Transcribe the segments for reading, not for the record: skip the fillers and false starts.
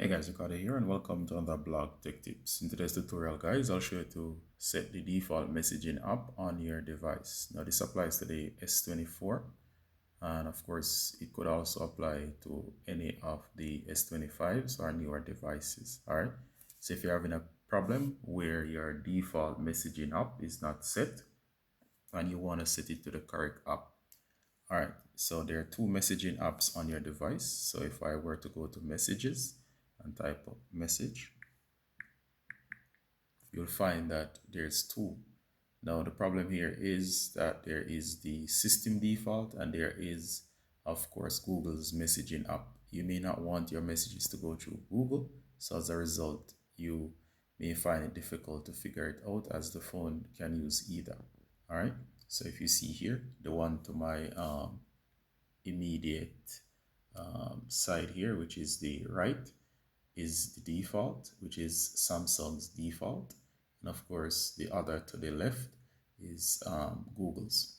Hey guys, Ricardo here and welcome to another blog tech tips. In today's tutorial guys, I'll show you to set the default messaging app on your device. Now this applies to the S24 and of course it could also apply to any of the S25s or newer devices. Alright, so if you're having a problem where your default messaging app is not set and you want to set it to the correct app. Alright, so there are two messaging apps on your device. So if I were to go to messages and type up message, you'll find that there's two. Now the problem here is that there is the system default and there is of course Google's messaging app. You may not want your messages to go through Google, so as a result you may find it difficult to figure it out as the phone can use either. All right, so if you see here, the one to my immediate side here, which is the right, is the default, which is Samsung's default. And of course, the other to the left is Google's.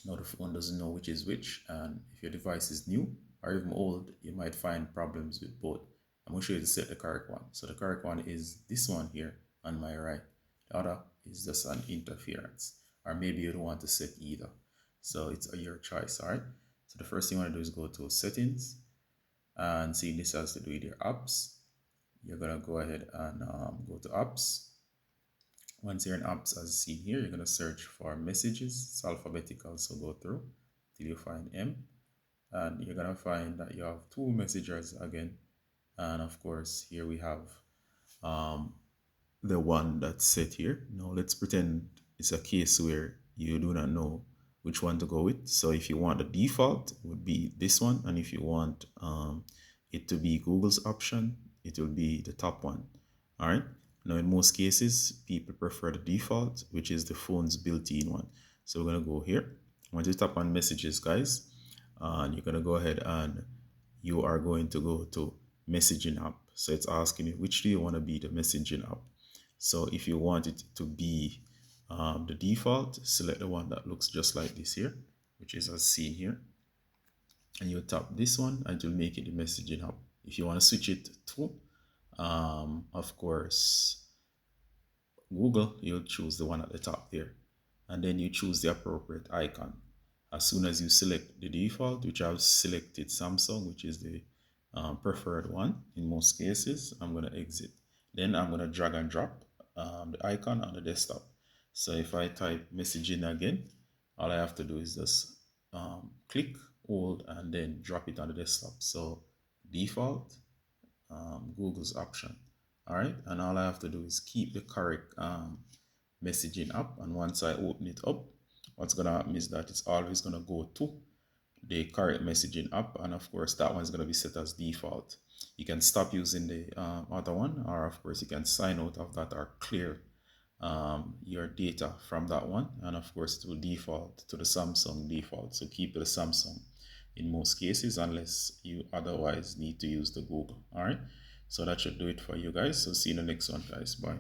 Now the phone doesn't know which is which, and if your device is new or even old, you might find problems with both. I'm going to show you to set the correct one. So the correct one is this one here on my right. The other is just an interference, or maybe you don't want to set either. So it's your choice, all right? So the first thing you want to do is go to settings, and see this has to do with your apps. You're gonna go ahead and go to apps. Once you're in apps, as seen here, you're gonna search for messages. It's alphabetical, so go through till you find M, and you're gonna find that you have two messengers again. And of course, here we have um, the one that's set here. Now let's pretend it's a case where you do not know which one to go with. So if you want the default, it would be this one, and if you want it to be Google's option, it will be the top one. All right. Now in most cases, people prefer the default, which is the phone's built-in one. So we're gonna go here. Once you tap on messages, guys, and you're gonna go ahead and you are going to go to messaging app. So it's asking you which do you want to be the messaging app. So if you want it to be the default, select the one that looks just like this here, which is as seen here. And you tap this one and it will make it the messaging app. If you want to switch it to, of course, Google, you'll choose the one at the top there. And then you choose the appropriate icon. As soon as you select the default, which I've selected Samsung, which is the preferred one in most cases, I'm going to exit. Then I'm going to drag and drop the icon on the desktop. So if I type messaging again, all I have to do is just click, hold, and then drop it on the desktop. So default, Google's option. All right, and all I have to do is keep the correct messaging app, and once I open it up, what's gonna happen is that it's always gonna go to the correct messaging app, and of course that one's gonna be set as default. You can stop using the other one, or of course you can sign out of that or clear your data from that one, and of course it will default to the Samsung default. So keep the Samsung in most cases unless you otherwise need to use the Google. All right, so that should do it for you guys. So see you in the next one, guys. Bye.